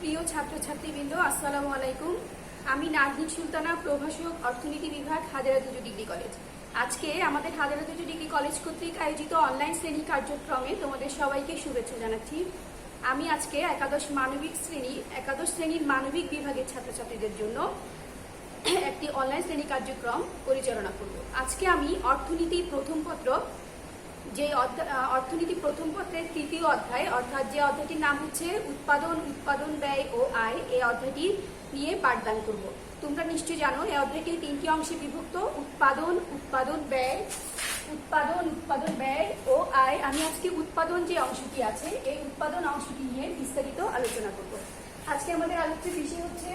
প্রিয় ছাত্রছাত্রীবৃন্দ, আসসালামু আলাইকুম। আমি নারগিন সুলতানা, প্রভাষক, অর্থনীতি বিভাগ, হাজারাদুজু ডিগ্রি কলেজ। আজকে আমাদের হাজারাদুজু ডিগ্রি কলেজ কর্তৃক আয়োজিত অনলাইন শ্রেণী কার্যক্রমে তোমাদের সবাইকে শুভেচ্ছা জানাচ্ছি। আমি আজকে একাদশ শ্রেণীর মানবিক বিভাগের ছাত্রছাত্রীদের জন্য একটি অনলাইন শ্রেণী কার্যক্রম পরিচালনা করব। আজকে আমি অর্থনীতি প্রথম পত্রের তৃতীয় অধ্যায়, অর্থাৎ যে অধ্যায়টির নাম হচ্ছে উৎপাদন ব্যয় ও আয়, এই অধ্যায়টি নিয়ে পাঠদান করব। তোমরা নিশ্চয়ই জানো এই অধ্যায়টি তিনটি অংশে বিভক্ত: উৎপাদন ব্যয় ও আয়। আমি আজকে উৎপাদন যে অংশটি আছে এই উৎপাদন অংশটি নিয়ে বিস্তারিত আলোচনা করব। আজকে আমাদের আলোচ্য বিষয় হচ্ছে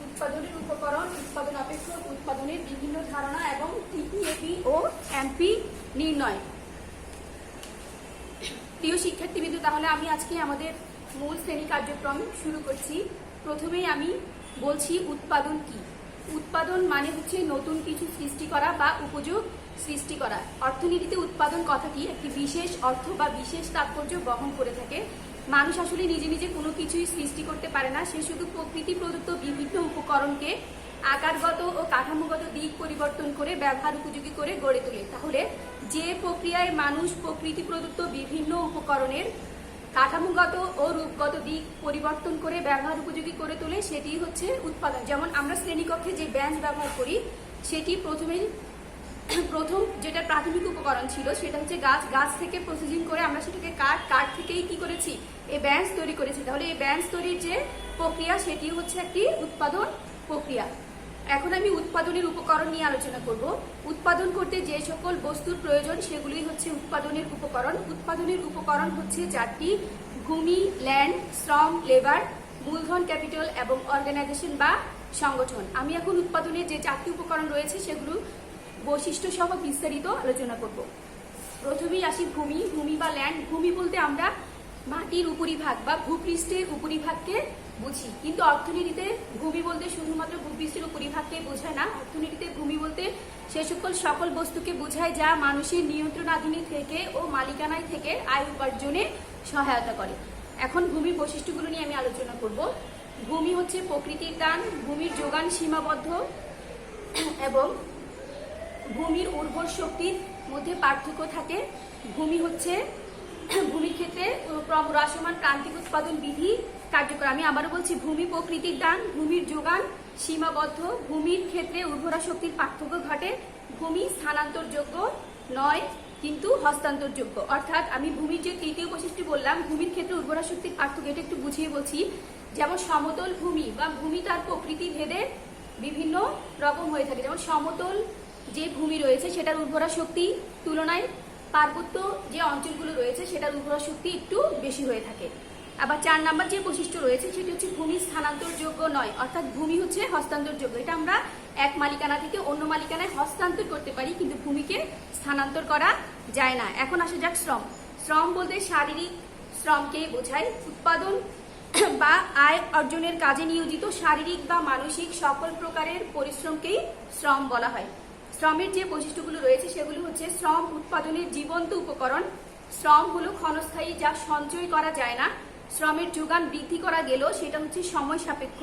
উৎপাদনের উপকরণ, উৎপাদন অপেক্ষক, উৎপাদনের বিভিন্ন ধারণা এবং টিপিএপি ও এমপি নির্ণয়। প্রিয় শিক্ষার্থীবৃন্দ, তাহলে আমি আজকে আমাদের মূল শ্রেণী কার্যক্রম শুরু করছি। প্রথমেই আমি বলছি উৎপাদন কি। উৎপাদন মানে হচ্ছে নতুন কিছু সৃষ্টি করা বা উপযোগ সৃষ্টি করা। অর্থনীতিতে উৎপাদন কথাটি একটি বিশেষ অর্থ বা বিশেষ তাৎপর্য বহন করে থাকে। মানুষ আসলে নিজে নিজে কোনো কিছুই সৃষ্টি করতে পারে না, সে শুধু প্রকৃতি প্রদত্ত বিভিন্ন উপকরণকে আকারগত ও কাঠামোগত দিক পরিবর্তন করে ব্যবহার উপযোগী করে গড়ে তোলে। তাহলে যে প্রক্রিয়ায় মানুষ প্রকৃতি প্রদত্ত বিভিন্ন উপকরণের কাঠামোগত ও রূপগত দিক পরিবর্তন করে ব্যবহার উপযোগী করে তোলে সেটি হচ্ছে উৎপাদন। যেমন আমরা শ্রেণীকক্ষে যে বেঞ্চ ব্যবহার করি সেটি প্রথম যেটা প্রাথমিক উপকরণ ছিল সেটা হচ্ছে গাছ থেকে প্রসেসিং করে আমরা সেটাকে কাঠ থেকেই কি করেছি, এই বেঞ্চ তৈরি করেছি। তাহলে এই বেঞ্চ তৈরির যে প্রক্রিয়া সেটি হচ্ছে একটি উৎপাদন প্রক্রিয়া। এখন আমি উৎপাদনের উপকরণ নিয়ে আলোচনা করব। উৎপাদন করতে যে সকল বস্তুর প্রয়োজন সেগুলি হচ্ছে উৎপাদনের উপকরণ। উৎপাদনের উপকরণ হচ্ছে চারটি: ভূমি, ল্যান্ড, শ্রম, লেবার, মূলধন, ক্যাপিটাল এবং অর্গানাইজেশন বা সংগঠন। আমি এখন উৎপাদনের যে চারটি উপকরণ রয়েছে সেগুলো বৈশিষ্ট্য সহ বিস্তারিত আলোচনা করব। প্রথমেই আসি ভূমি বা ল্যান্ড। ভূমি বলতে আমরা মাটির উপরিভাগ বা ভূপৃষ্ঠের উপরিভাগকে বুঝি, কিন্তু অর্থনীতিতে ভূমি বলতে শুধুমাত্র ভূপৃষ্ঠের উপরিভাগকে বোঝায় না। অর্থনীতিতে ভূমি বলতে সে সকল বস্তুকে বোঝায় যা মানুষের নিয়ন্ত্রণাধীন থেকে ও মালিকানায় থেকে আয় উপার্জনে সহায়তা করে। এখন ভূমির বৈশিষ্ট্যগুলো নিয়ে আমি আলোচনা করব। ভূমি হচ্ছে প্রকৃতির দান। ভূমির যোগান সীমাবদ্ধ এবং ভূমির উর্বর শক্তির মধ্যে পার্থক্য থাকে। ভূমির ক্ষেত্রে ক্রমহ্রাসমান প্রান্তিক উৎপাদন বিধি কার্যকর। আমি আবারও বলছি, ভূমি প্রকৃতির দান, ভূমির যোগান সীমাবদ্ধ, ভূমির ক্ষেত্রে উর্বরা শক্তির পার্থক্য ঘটে, ভূমি স্থানান্তরযোগ্য নয় কিন্তু হস্তান্তরযোগ্য। অর্থাৎ আমি ভূমির যে তৃতীয় বৈশিষ্ট্য বললাম, ভূমির ক্ষেত্রে উর্বরা শক্তির পার্থক্য, এটা একটু বুঝিয়ে বলছি। যেমন সমতল ভূমি বা ভূমি তার প্রকৃতি ভেদে বিভিন্ন রকম হয়ে থাকে। যেমন সমতল যে ভূমি রয়েছে সেটার উর্বরা শক্তি তুলনায় পার্বত্য যে অঞ্চলগুলো রয়েছে সেটার উর্বরা শক্তি একটু বেশি হয়ে থাকে। আবার 4 নম্বর যে বৈশিষ্ট্য রয়েছে সেটি হচ্ছে ভূমি স্থানান্তরযোগ্য নয়, অর্থাৎ ভূমি হচ্ছে হস্তান্তরযোগ্য। এটা আমরা এক মালিকানা থেকে অন্য মালিকানায় হস্তান্তর করতে পারি, কিন্তু ভূমিকে স্থানান্তর করা যায় না। এখন আসা যাক শ্রম বলতে শারীরিক শ্রমকে বোঝায়। উৎপাদন বা আয় অর্জনের কাজে নিয়োজিত শারীরিক বা মানসিক সকল প্রকারের পরিশ্রমকেই শ্রম বলা হয়। শ্রমের যে বৈশিষ্ট্যগুলো রয়েছে সেগুলো হচ্ছে: শ্রম উৎপাদনের জীবন্ত উপকরণ। শ্রম হলো ক্ষণস্থায়ী, যা সঞ্চয় করা যায় না। শ্রমের যোগান বৃদ্ধি করা গেলেও সেটা হচ্ছে সময় সাপেক্ষ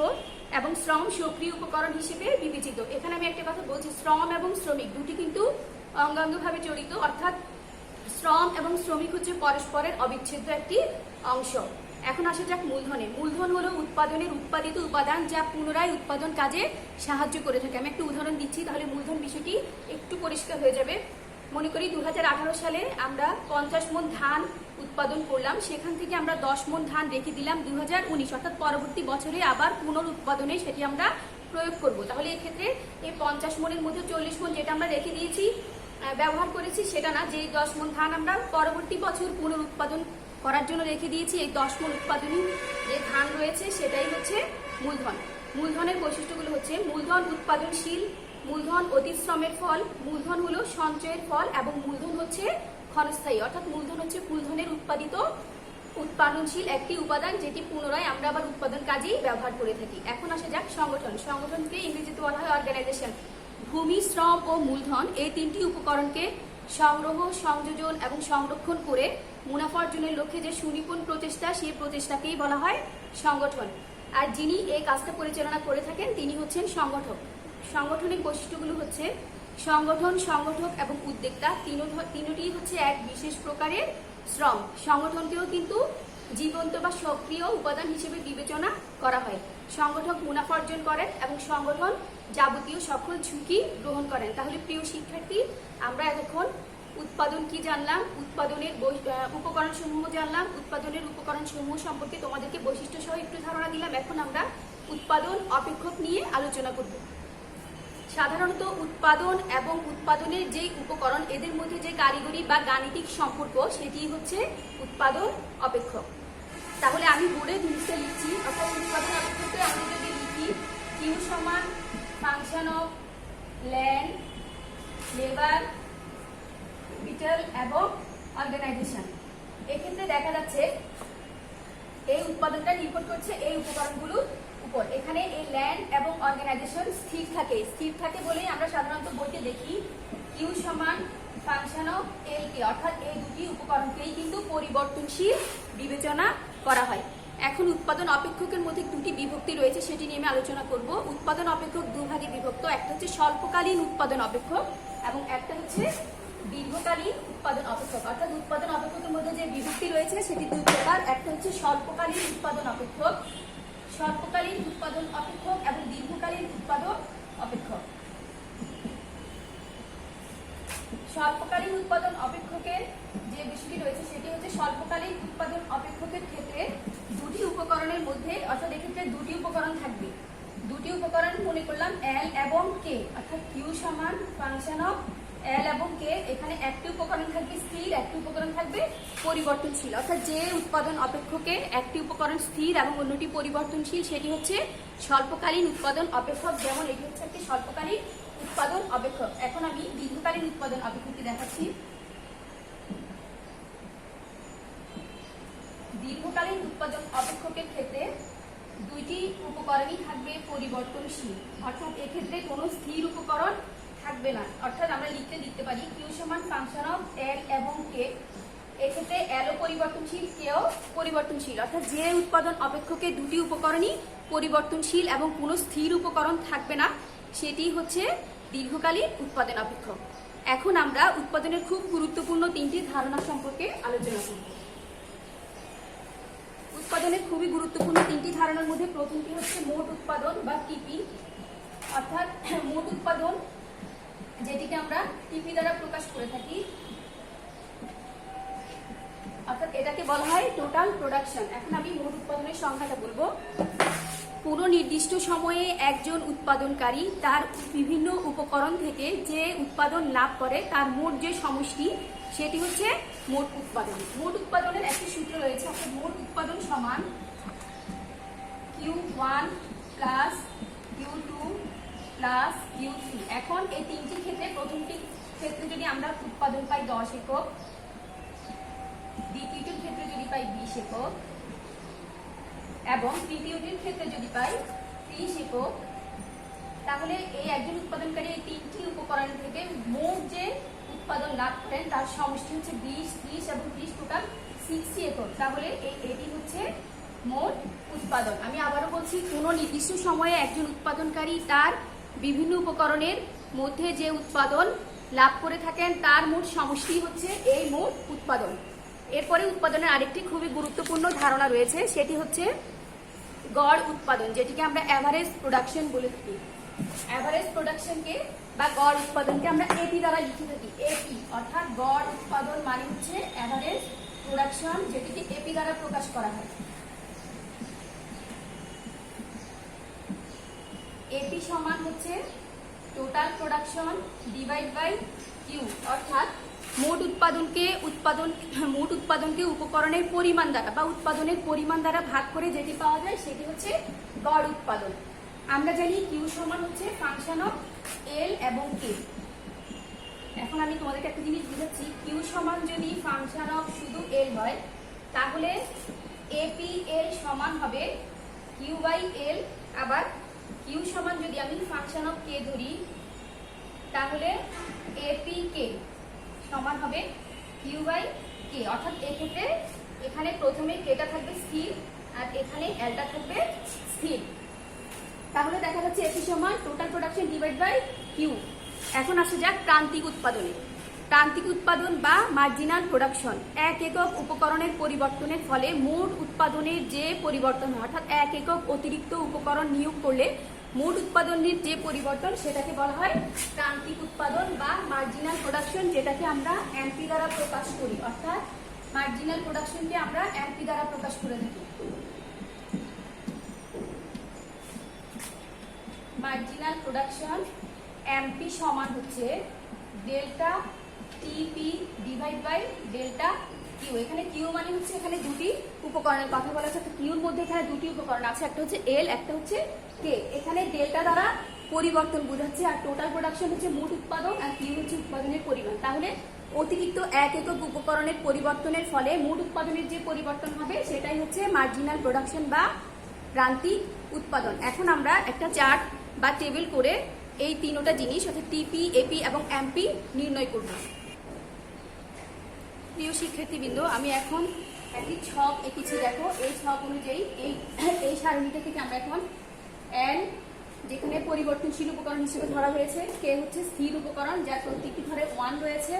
এবং শ্রম সক্রিয় উপকরণ হিসেবে বিবেচিত। এখানে আমি একটা কথা বলছি, শ্রম এবং শ্রমিক দুটি কিন্তু অঙ্গাঙ্গভাবে জড়িত, অর্থাৎ শ্রম এবং শ্রমিক হচ্ছে পরস্পরের অবিচ্ছেদ্য একটি অংশ। এখন আসা যাক মূলধনে। মূলধন হলো উৎপাদনের উৎপাদিত উপাদান যা পুনরায় উৎপাদন কাজে সাহায্য করে থাকে। আমি একটা উদাহরণ দিচ্ছি, তাহলে মূলধন বিষয়টি একটু পরিষ্কার হয়ে যাবে। মনে করি 2018 সালে আমরা 50 মণ ধান উৎপাদন করলাম, সেখান থেকে আমরা 10 মণ ধান রেখে দিলাম 2019, অর্থাৎ পরবর্তী বছরে আবার পুনরুৎপাদনে সেটি আমরা প্রয়োগ করব। তাহলে এক্ষেত্রে এই 50 মণের মধ্যে 40 মণ যেটা আমরা রেখে দিয়েছি ব্যবহার করেছি সেটা না, যে 10 মণ ধান আমরা পরবর্তী বছর পুনরুৎপাদন করার জন্য রেখে দিয়েছি, এই 10 মণ উৎপাদনী যে ধান রয়েছে সেটাই হচ্ছে মূলধন। মূলধনের বৈশিষ্ট্যগুলো হচ্ছে: মূলধন উৎপাদনশীল, মূলধন অতীত শ্রমের ফল, মূলধন হলো সঞ্চয়ের ফল এবং মূলধন হচ্ছে ক্ষণস্থায়ী। অর্থাৎ মূলধন হচ্ছে মূলধনের উৎপাদনশীল একটি উপাদান যেটি পুনরায় আমরা আবার উৎপাদন কাজেই ব্যবহার করে থাকি। এখন আসা যাক সংগঠনকে ইংরেজিতে বলা হয় অর্গানাইজেশন। ভূমি, শ্রম ও মূলধন এই তিনটি উপকরণকে সংগ্রহ, সংযোজন এবং সংরক্ষণ করে মুনাফা অর্জনের লক্ষ্যে যে সুনিপুণ প্রচেষ্টা, সেই প্রচেষ্টাকেই বলা হয় সংগঠন। আর যিনি এই কাজটা পরিচালনা করে থাকেন তিনি হচ্ছেন সংগঠক। সংগঠনের বৈশিষ্ট্যগুলো হচ্ছে সংগঠন, সংগঠক এবং উদ্যোক্তা তিনটি হচ্ছে এক বিশেষ প্রকারের শ্রম। সংগঠনকেও কিন্তু জীবন্ত বা সক্রিয় উপাদান হিসেবে বিবেচনা করা হয়। সংগঠক মুনাফা অর্জন করেন এবং সংগঠন যাবতীয় সকল ঝুঁকি গ্রহণ করেন। তাহলে প্রিয় শিক্ষার্থী, আমরা এতক্ষণ উৎপাদন কি জানলাম, উৎপাদনের উপকরণ সমূহ জানলাম, উৎপাদনের উপকরণ সমূহ সম্পর্কে তোমাদেরকে বৈশিষ্ট্য সহ একটু ধারণা দিলাম। এখন আমরা উৎপাদন অপেক্ষক নিয়ে আলোচনা করব। সাধারণত উৎপাদন এবং উৎপাদনের যে উপকরণ, এদের মধ্যে যে কারিগরি বা গাণিতিক সম্পর্ক, সেটি হচ্ছে উৎপাদন অপেক্ষক। তাহলে আমি বোর্ডে জিনিসটা লিখছি, অর্থাৎ উৎপাদন অপেক্ষকে আমি যদি লিখি কিউ সমান function of land, labour, capital এবং অর্গানাইজেশন। এক্ষেত্রে দেখা যাচ্ছে এই উৎপাদনটা নির্ভর করছে এই উপকরণগুলোর উপর। এখানে এই ল্যান্ড এবং অর্গানাইজেশন স্থির থাকে বলেই আমরা সাধারণত বইতে দেখি কিউ সমান ফাংশন অফ এল কে, অর্থাৎ এই দুটি উপকরণকেই কিন্তু পরিবর্তনশীল বিবেচনা করা হয়। এখন উৎপাদন অপেক্ষকের মধ্যে দুটি বিভক্তি রয়েছে, সেটি নিয়ে আমি আলোচনা করব। উৎপাদন অপেক্ষক দুভাগে বিভক্ত, একটা হচ্ছে স্বল্পকালীন উৎপাদন অপেক্ষক এবং একটা হচ্ছে দীর্ঘকালীন উৎপাদন অপেক্ষক। অর্থাৎ উৎপাদন অপেক্ষকের মধ্যে যে বিভক্তি রয়েছে সেটি দুই প্রকার, একটা হচ্ছে স্বল্পকালীন উৎপাদন অপেক্ষক, স্বল্পকালীন উৎপাদন অপেক্ষক এবং দীর্ঘকালীন উৎপাদন অপেক্ষক। স্বল্পকালীন উৎপাদন অপেক্ষকের যে বিষয়টি রয়েছে সেটি হচ্ছে স্বল্পকালীন উৎপাদন অপেক্ষকের ক্ষেত্রে দুটি উপকরণের মধ্যে, অর্থাৎ এক্ষেত্রে দুটি উপকরণ থাকবে। দুটি উপকরণ মনে করলাম এল এবং কে, অর্থাৎ কিউ সমান ফাংশন অফ এল এবং কে। এখানে একটি উপকরণ থাকবে স্থির, একটি উপকরণ থাকবে পরিবর্তনশীল। অর্থাৎ যে উৎপাদন অপেক্ষকে একটি উপকরণ স্থির এবং অন্যটি পরিবর্তনশীল, সেটি হচ্ছে স্বল্পকালীন উৎপাদন অপেক্ষক। যেমন এটি হচ্ছে একটি স্বল্পকালীন উৎপাদন অপেক্ষক। এখন আমি দীর্ঘকালীন উৎপাদন অপেক্ষকটি দেখাচ্ছি। দীর্ঘকালীন উৎপাদন অপেক্ষকের ক্ষেত্রে দুইটি উপকরণই থাকবে পরিবর্তনশীল, অর্থাৎ এক্ষেত্রে কোনো স্থির উপকরণ থাকবে না। অর্থাৎ আমরা লিখতে পারি কিউ সমান ফাংশন অফ এল এবং কে। এক্ষেত্রে এলও পরিবর্তনশীল, কেও পরিবর্তনশীল। অর্থাৎ যে উৎপাদন অপেক্ষকে দুটি উপকরণই পরিবর্তনশীল এবং কোনো স্থির উপকরণ থাকবে না, সেটি হচ্ছে দীর্ঘকালীন উৎপাদন অপেক্ষক। এখন আমরা উৎপাদনের খুব গুরুত্বপূর্ণ তিনটি ধারণা সম্পর্কে আলোচনা করব। উৎপাদনের খুবই গুরুত্বপূর্ণ তিনটি ধারণার মধ্যে প্রথমটি হচ্ছে মোট উৎপাদন বা টিপি, অর্থাৎ মোট উৎপাদন যেটিকে আমরা টিপি দ্বারা প্রকাশ করে থাকি, অর্থাৎ এটাকে বলা হয় টোটাল প্রোডাকশন। এখন আমি মোট উৎপাদনের সংখ্যাটা বলবো। কোনো নির্দিষ্ট সময়ে একজন উৎপাদনকারী তার বিভিন্ন উপকরণ থেকে যে উৎপাদন লাভ করে তার মোট যে সমষ্টি, সেটি হচ্ছে মোট উৎপাদন। মোট উৎপাদনের একটি সূত্র রয়েছে, অর্থাৎ মোট উৎপাদন সমান Q1 plus Q2 plus Q3। এখন এই তিনটি ক্ষেত্রে প্রথমটি ক্ষেত্রে যদি আমরা উৎপাদন পাই 10 একক, দ্বিতীয়টির ক্ষেত্রে যদি পাই 20 একক এবং তৃতীয়টির ক্ষেত্রে যদি পাই 30 একক, তাহলে এই একজন উৎপাদনকারী এই তিনটি উপকরণ থেকে মোট যে উৎপাদন লাভ করেন তার সমষ্টি হচ্ছে 20, 30 এবং 30, টোটাল 60 একক। তাহলে এটি হচ্ছে মোট উৎপাদন। আমি আবারও বলছি, কোনো নির্দিষ্ট সময়ে একজন উৎপাদনকারী তার বিভিন্ন উপকরণের মধ্যে যে উৎপাদন লাভ করে থাকেন তার মোট সমষ্টি হচ্ছে এই মোট উৎপাদন। এরপরে উৎপাদনের আরেকটি খুবই গুরুত্বপূর্ণ ধারণা রয়েছে, সেটি হচ্ছে গড় উৎপাদন, যেটিকে আমরা অ্যাভারেজ প্রোডাকশন বলে থাকি। অ্যাভারেজ প্রোডাকশনকে বা গড় উৎপাদনকে আমরা এপি দ্বারা লিখে থাকি। এপি অর্থাৎ গড় উৎপাদন মানে হচ্ছে অ্যাভারেজ প্রোডাকশন, যেটিকে এপি দ্বারা প্রকাশ করা হয়। এপি সমান হচ্ছে total production divide by Q, অর্থাৎ মোট উৎপাদনকে উপকরণের পরিমাণ দ্বারা বা উৎপাদনের পরিমাণ দ্বারা ভাগ করে যেটি পাওয়া যায় সেটি হচ্ছে গড় উৎপাদন। আমরা জানি কিউ সমান হচ্ছে ফাংশন অফ এল এবং কে। এখন আমি তোমাদেরকে একটা জিনিস বুঝাচ্ছি, কিউ সমান যদি ফাংশন অফ শুধু এল হয় তাহলে এপি এল সমান হবে কিউ বাই এল। আবার কিউ সমান যদি আমি ফাংশন অফ কে ধরি তাহলে এপি কে সমান হবে কিউ বাই কে, অর্থাৎ এক্ষেত্রে এখানে প্রথমে কেটা থাকবে স্থির আর এখানে এলটা থাকবে স্থির। তাহলে দেখা যাচ্ছে এটি সমান total production divide by Q. এখন আসা যাক প্রান্তিক উৎপাদনে। প্রান্তিক উৎপাদন বা মার্জিনাল প্রোডাকশন, এক একক উপকরণের পরিবর্তনের ফলে মোট উৎপাদনের যে পরিবর্তন হয়, অর্থাৎ এক একক অতিরিক্ত উপকরণ নিয়োগ করলে মোট উৎপাদনের যে পরিবর্তন সেটাকে বলা হয় প্রান্তিক উৎপাদন বা মার্জিনাল প্রোডাকশন, যেটাকে আমরা এমপি দ্বারা প্রকাশ করি। অর্থাৎ মার্জিনাল প্রোডাকশনকে আমরা এমপি দ্বারা প্রকাশ করে থাকি। মার্জিনাল প্রোডাকশন এমপি সমান হচ্ছে ডেল্টা টিপি ডিভাইড বাই ডেল্টা কিউ। এখানে কিউ মানে হচ্ছে এখানে দুটি উপকরণের কথা বলা হচ্ছে। কিউর মধ্যে এখানে দুটি উপকরণ আছে, একটা হচ্ছে এল, একটা হচ্ছে কে। এখানে ডেল্টা দ্বারা পরিবর্তন বোঝাচ্ছে, আর টোটাল প্রোডাকশন হচ্ছে মোট উৎপাদন, আর কিউ হচ্ছে উৎপাদনের পরিমাণ। তাহলে অতিরিক্ত এক একক উপকরণের পরিবর্তনের ফলে মোট উৎপাদনের যে পরিবর্তন হবে সেটাই হচ্ছে মার্জিনাল প্রোডাকশন বা প্রান্তিক উৎপাদন। এখন আমরা একটা চার্ট বা টেবিল করে এই তিনটা জিনিস অর্থাৎ টিপি, এপি এবং এমপি নির্ণয় করব। প্রিয় শিক্ষার্থীবৃন্দ, আমি এখন একটি ছক এঁকেছি। দেখো, এই ছক অনুযায়ী এই সারণীটা থেকে আমরা এখন এন, যেখানে পরিবর্তনশীল উপকরণ হিসেবে ধরা হয়েছে, কে হচ্ছে স্থির উপকরণ যার প্রত্যেকটি ঘরে 1 রয়েছে,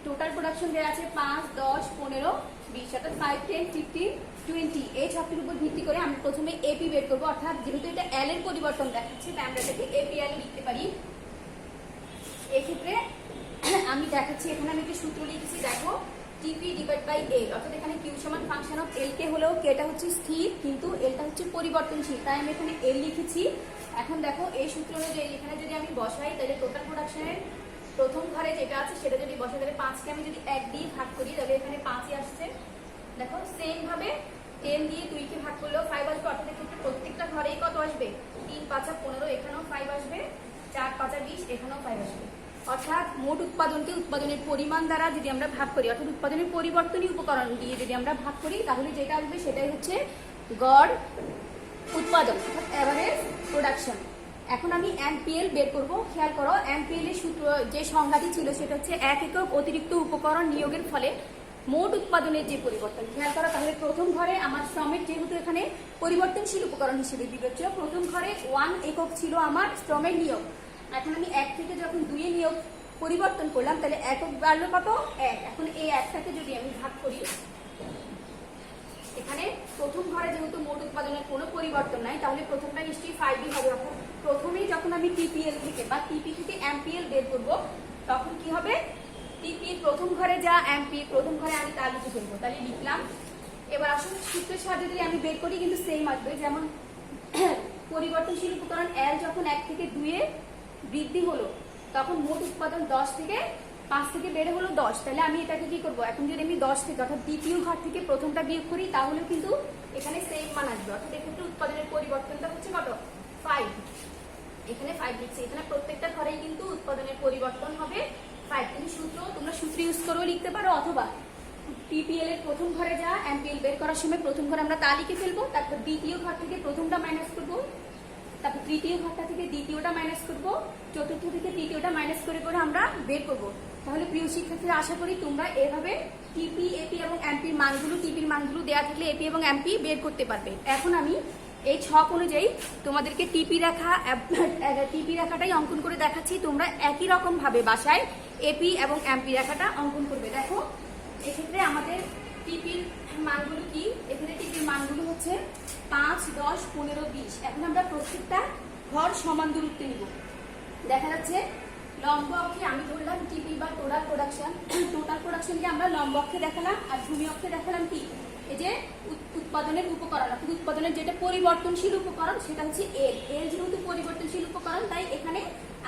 টোটাল প্রোডাকশন দেওয়া আছে 5, 10, 15, 20, অর্থাৎ 5, 10, 15, 20। এই ছকটির উপর ভিত্তি করে আমরা প্রথমে এপি বের করবো। অর্থাৎ যেহেতু এটা এল এর পরিবর্তন দেখাচ্ছে, তাই আমরা এটাকে এপিএল লিখতে পারি। এক্ষেত্রে আমি দেখাচ্ছি, এখানে আমি একটা সূত্র লিখেছি। দেখো, টিপি ডিভাইড বাই এল, অর্থাৎ এখানে কিউ সমান ফাংশন অফ এল কে হলেও কেটা হচ্ছে স্থির কিন্তু এলটা হচ্ছে পরিবর্তনশীল, তাই আমি এখানে এল লিখেছি। এখন দেখো, এই সূত্র অনুযায়ী এখানে যদি আমি বসাই তাহলে টোটাল প্রোডাকশনের প্রথম ঘরে যেটা আছে সেটা যদি বসাই তাহলে 5কে আমি যদি 1 দিয়ে ভাগ করি তাহলে এখানে 5ই আসছে। দেখো, সেম ভাবে 10 দিয়ে 2 কে ভাগ করলেও 5 আসবে, অর্থাৎ এক্ষেত্রে প্রত্যেকটা ঘরেই কত আসবে? 3, 5, 15, এখানেও 5 আসবে, 4, 5, 20, এখানেও 5 আসবে। অর্থাৎ মোট উৎপাদনকে উৎপাদনের পরিমাণ দ্বারা যদি আমরা ভাগ করি, অর্থাৎ উৎপাদনের পরিবর্তনীয় উপকরণ দিয়ে যদি আমরা ভাগ করি তাহলে যেটা আসবে সেটাই হচ্ছে গড় উৎপাদন, অর্থাৎ এভারেজ প্রোডাকশন। এখন আমি এমপিএল বের করব। খেয়াল করো, এমপিএল এর সূত্র যে সংজ্ঞাটি ছিল সেটা হচ্ছে এক একক অতিরিক্ত উপকরণ নিয়োগের ফলে মোট উৎপাদনের যে পরিবর্তন। খেয়াল করো, তাহলে প্রথম ঘরে আমার শ্রমের যেহেতু এখানে পরিবর্তনশীল উপকরণ হিসেবে বিবেচ্য, প্রথম ঘরে 1 একক ছিল আমার শ্রমের নিয়োগ। এখন আমি 1 থেকে যখন 2 এ নিয়োগ পরিবর্তন করলাম তাহলে একক বাড়লো কত? 1। এখন এই 1টাকে যদি আমি ভাগ করি, এখানে প্রথম ঘরে যেহেতু মোট উৎপাদনের কোনো পরিবর্তন নাই তাহলে প্রথমটা নিশ্চয়ই 5ই হবে। অর্থাৎ প্রথমেই যখন আমি টিপিএল থেকে বা টিপি থেকে এমপিএল বের করব তখন কি হবে? টিপি প্রথম ঘরে যা, এমপি প্রথম ঘরে আমি তা লিখে ফেলবো। তাহলে লিখলাম। এবার আসলে সূত্রের সাহায্যে যদি আমি বের করি কিন্তু সেম আসবে। যেমন পরিবর্তনশীল উপকরণ এল যখন 1 থেকে 2 এ বৃদ্ধি হলো তখন মোট উৎপাদন 10 থেকে 5 থেকে বেড়ে হলো 10। তাহলে আমি এটাকে কি করবো? এখন যদি আমি 10 থেকে অর্থাৎ দ্বিতীয় ঘর থেকে প্রথমটা বিয়োগ করি তাহলে কিন্তু এখানে সেম মান আসবে। অর্থাৎ এক্ষেত্রে উৎপাদনের পরিবর্তনটা হচ্ছে কত? 5। এখানে 5 লিখছি। এখানে প্রত্যেকটা ঘরেই কিন্তু উৎপাদনের পরিবর্তন হবে 5। কিন্তু তোমরা সূত্র ইউজ করেও লিখতে পারো, অথবা টিপিএল এর প্রথম ঘরে যা, এমপিএল বের করার সময় প্রথম ঘরে আমরা তা লিখে ফেলবো, তারপর দ্বিতীয় ঘর থেকে প্রথমটা মাইনাস করবো, তারপর তৃতীয় ঘরটা থেকে দ্বিতীয়টা মাইনাস করবো, চতুর্থ থেকে তৃতীয়টা মাইনাস করে করে আমরা বের করবো। তাহলে প্রিয় শিক্ষার্থীরা, আশা করি তোমরা এভাবে টিপি, এপি এবং এমপির মানগুলো, টিপির মানগুলো দেওয়া থাকলে এপি এবং এমপি বের করতে পারবে। এখন আমি এই ছক অনুযায়ী তোমাদেরকে টিপি রেখাটাই অঙ্কন করে দেখাচ্ছি। তোমরা একই রকম ভাবে বাসায় এপি এবং এমপি রেখাটা অঙ্কন করবে। দেখো, এক্ষেত্রে আমাদের টিপির মানগুলো কি? এখানে টিপির মানগুলো হচ্ছে 5, 10, 15, 20। এখন আমরা প্রত্যেকটা ঘর সমান দূরত্বে নিব। দেখা যাচ্ছে লম্ব অক্ষে আমি ধরলাম টিপি বা টোটাল প্রোডাকশন। টোটাল প্রোডাকশনকে আমরা লম্ব অক্ষে দেখালাম, আর ভূমি অক্ষে দেখালাম কি? এই যে উৎপাদনের উপকরণ, অর্থাৎ উৎপাদনের যেটা পরিবর্তনশীল উপকরণ সেটা হচ্ছে এল। এল যেহেতু পরিবর্তনশীল উপকরণ তাই এখানে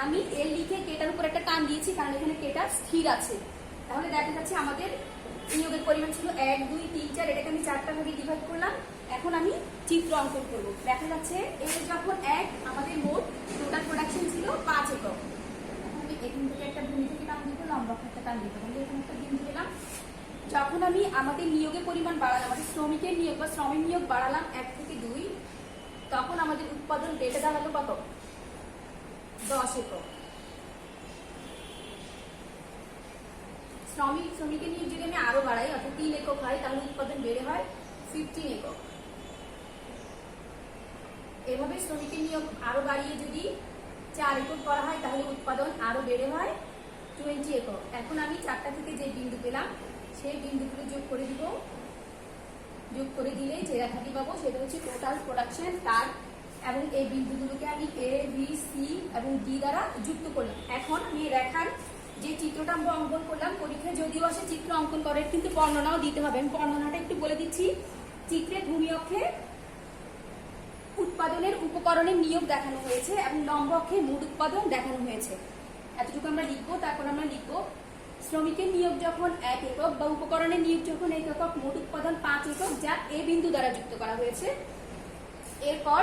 আমি এল লিখে কেটার উপর একটা টান দিয়েছি, কারণ এখানে কেটা স্থির আছে। তাহলে দেখা যাচ্ছে আমাদের নিয়োগের পরিমাণ ছিল 1, 2, 3, 4। এটাকে আমি 4টা ভাগে ডিভাইড করলাম। এখন আমি চিত্র অঙ্কন করবো। দেখা যাচ্ছে এল যখন 1, আমাদের মোট টোটাল প্রোডাকশন ছিল 5 একক। এখন আমি এখান থেকে একটা ভূমি থেকে টান দিব, লম্বা একটা টান দিব। তাহলে এখানে একটা বিন্দু দিলাম। যখন আমি আমাদের নিয়োগের পরিমাণ বাড়ালাম, আমাদের শ্রমিকের নিয়োগ বা শ্রমিক নিয়োগ বাড়ালাম 1 থেকে 2, তখন আমাদের উৎপাদন বেড়ে দাঁড়ালো কত? 10 একক। শ্রমিকের নিয়োগ যদি আমি আরো বাড়াই, অর্থাৎ 3 একক হয়, তাহলে উৎপাদন বেড়ে হয় 15 একক। এভাবে শ্রমিকের নিয়োগ আরো বাড়িয়ে যদি 4 একক করা হয়, তাহলে উৎপাদন আরো বেড়ে হয় 20 একক। এখন আমি 4টা থেকে যে বিন্দু পেলাম সেই বিন্দুগুলো যোগ করে দিব। যোগ করে দিলে যে রেখাটি পাবো সেটা হচ্ছে টোটাল প্রোডাকশন কার্ভ, এবং এই বিন্দুগুলোকে আমি এ, বি, সি এবং ডি দ্বারা যুক্ত করলাম। এখন আমি রেখার যে চিত্রটা আমরা অঙ্কন করলাম, পরীক্ষায় যদিও আসে চিত্র অঙ্কন করে, কিন্তু বর্ণনাও দিতে হবে। আমি বর্ণনাটা একটু বলে দিচ্ছি। চিত্রে ভূমি অক্ষে উৎপাদনের উপকরণের নিয়োগ দেখানো হয়েছে এবং লম্ব অক্ষে মোট উৎপাদন দেখানো হয়েছে। এতটুকু আমরা লিখবো। তারপর আমরা লিখবো শ্রমিকের নিয়োগ যখন 1 একক বা উপকরণের নিয়োগ যখন 1 একক, মোট উৎপাদন 5 একক, যা এ বিন্দু দ্বারা যুক্ত করা হয়েছে। এরপর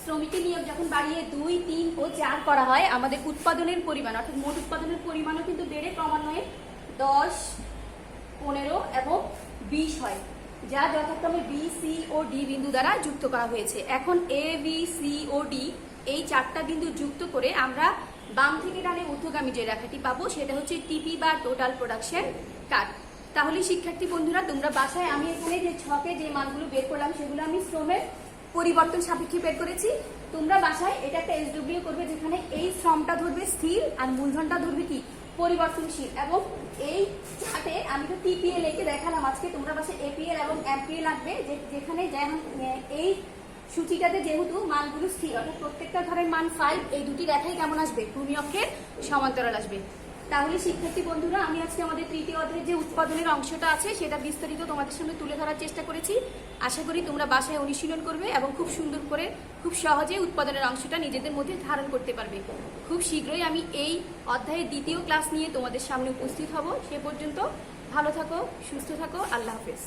শ্রমিকের নিয়োগ যখন বাড়িয়ে 2, 3 ও 4 করা হয়, আমাদের উৎপাদনের পরিমাণ অর্থাৎ মোট উৎপাদনের পরিমাণও কিন্তু বেড়ে ক্রমান্বয়ে 10, 15 এবং 20 হয়, যা যথাক্রমে বি, সি ও ডি বিন্দু দ্বারা যুক্ত করা হয়েছে। এখন এ, বি, সি ও ডি এই 4টা বিন্দু যুক্ত করে আমরা বাম থেকে ডানে ঊর্ধ্বগামী যে রেখাটি পাবো সেটা হচ্ছে টিপি বা টোটাল প্রোডাকশন কার্ভ। তাহলে শিক্ষার্থী বন্ধুরা, তোমরা বাসায়, আমি এখানে যে ছকে যে মানগুলো বের করলাম সেগুলো আমি শ্রমের পরিবর্তন সাপেক্ষে বের করেছি। তোমরা বাসায় এটা একটা এসডব্লিউ করবে, যেখানে এই শ্রমটা ধরবে স্থির আর মূলধনটা ধরবে কি পরিবর্তনশীল। এবং এই চার্টে আমি তো টিপিএল একে দেখালাম আজকে, তোমরা বাসায় এপিএল এবং এমপিএল লাগবে, যেখানে যেমন এই সূচিটাতে যেহেতু মানগুলো স্থির, অর্থাৎ প্রত্যেকটা ধরের মান 5, এই দুটি রেখাই কেমন আসবে, ভূমি অক্ষের সমান্তরাল আসবে। তাহলে শিক্ষার্থী বন্ধুরা, আমি আজকে আমাদের তৃতীয় অধ্যায়ের যে উৎপাদনের অংশটা আছে সেটা বিস্তারিত তোমাদের সামনে তুলে ধরার চেষ্টা করেছি। আশা করি তোমরা বাসায় অনুশীলন করবে এবং খুব সুন্দর করে, খুব সহজে উৎপাদনের অংশটা নিজেদের মধ্যে ধারণ করতে পারবে। খুব শীঘ্রই আমি এই অধ্যায়ের দ্বিতীয় ক্লাস নিয়ে তোমাদের সামনে উপস্থিত হব। সে পর্যন্ত ভালো থাকো, সুস্থ থাকো, আল্লাহ হাফেজ।